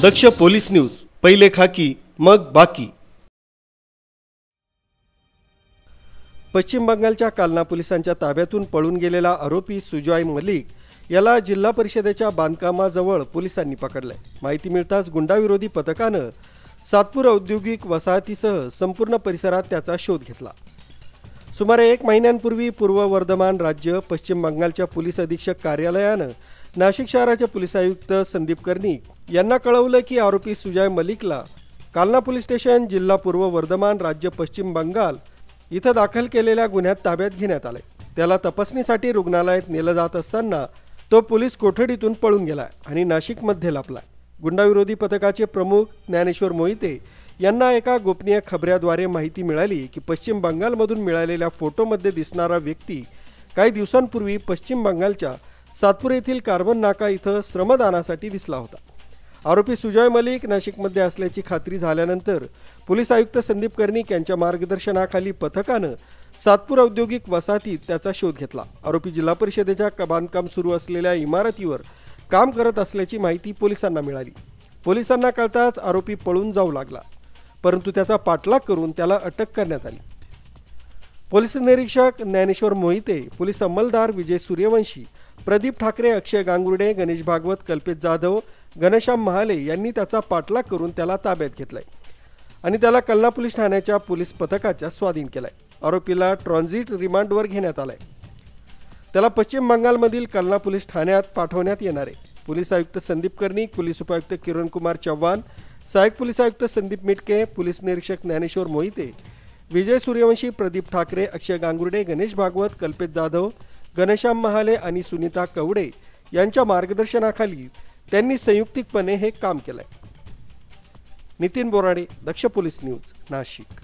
दक्ष police news, पहिले खाकी मग बाकी। पश्चिम बंगालच्या कालना पोलिसांच्या ताब्यातून पळून गेलेला आरोपी सुजॉय मलिक याला जिल्हा परिषदेच्या बांधकामाजवळ पोलिसांनी पकडले। माहिती मिळताच गुंडाविरोधी पथकानं सातपूर औद्योगिक वसाहतीसह संपूर्ण परिसरात त्याचा शोध घेतला। सुमारे 1 महिन्यांपूर्वी पूर्व वर्धमान राज्य पश्चिम बंगालच्या पोलीस अधीक्षक कार्यालयानं नाशिक शहराचे पोलीस आयुक्त संदीप कर्णिक यांना कळवलं की आरोपी सुजॉय मलिकला कालना पोलीस स्टेशन जिल्हा पूर्व वर्धमान राज्य पश्चिम बंगाल इथं दाखल केलेल्या गुन्ह्यात ताब्यात घेण्यात आले। त्याला तपासणीसाठी रुग्णालयात नेलं जात असताना तो पोलीस कोठडीतून पळून गेला आणि नाशिकमध्ये लपला। गुंडाविरोधी पथकाचे प्रमुख ज्ञानेश्वर मोहिते यांना एका गोपनीय खबऱ्याद्वारे माहिती मिळाली की पश्चिम बंगालमधून मिळालेल्या फोटोमध्ये दिसणारा व्यक्ती काही दिवसांपूर्वी पश्चिम बंगालच्या सातपूर येथील कार्बन नाका इथं श्रमदानासाठी दिसला होता। आरोपी सुजॉय मलिक नाशिकमध्ये असल्याची खात्री झाल्यानंतर पोलीस आयुक्त संदीप कर्णिक यांच्या मार्गदर्शनाखाली पथकानं सातपूर औद्योगिक वसाहतीत त्याचा शोध घेतला। आरोपी जिल्हा परिषदेच्या बांधकाम सुरू असलेल्या इमारतीवर काम करत असल्याची माहिती पोलिसांना मिळाली। पोलिसांना कळताच आरोपी पळून जाऊ लागला, परंतु त्याचा पाठलाग करून त्याला अटक करण्यात आली। पोलीस निरीक्षक ज्ञानेश्वर मोहिते, पोलीस अंमलदार विजय सूर्यवंशी, प्रदीप ठाकरे, अक्षय गांगुर्डे, गणेश भागवत, कल्पेश जाधव, घनश्याम महाले यांनी त्याचा पाठलाग करून त्याला ताब्यात घेतलाय आणि त्याला कलना पोलीस ठाण्याच्या पोलीस पथकाच्या स्वाधीन केलाय। आरोपीला ट्रान्झिट रिमांडवर घेण्यात आलाय। त्याला पश्चिम बंगालमधील कलना पोलीस ठाण्यात पाठवण्यात येणार आहे। पोलीस आयुक्त संदीप कर्णिक, पोलीस उपायुक्त किरण कुमार चव्हाण, सहाय्यक पोलीस आयुक्त संदीप मिटके, पोलीस निरीक्षक ज्ञानेश्वर मोहिते, विजय सूर्यवंशी, प्रदीप ठाकरे, अक्षय गांगुर्डे, गणेश भागवत, कल्पेश जाधव, घनश्याम महाले आणि सुनीता कवडे यांच्या मार्गदर्शनाखाली त्यांनी संयुक्तिकपणे हे काम केलंय। नितीन बोराडे, दक्ष पोलीस न्यूज, नाशिक।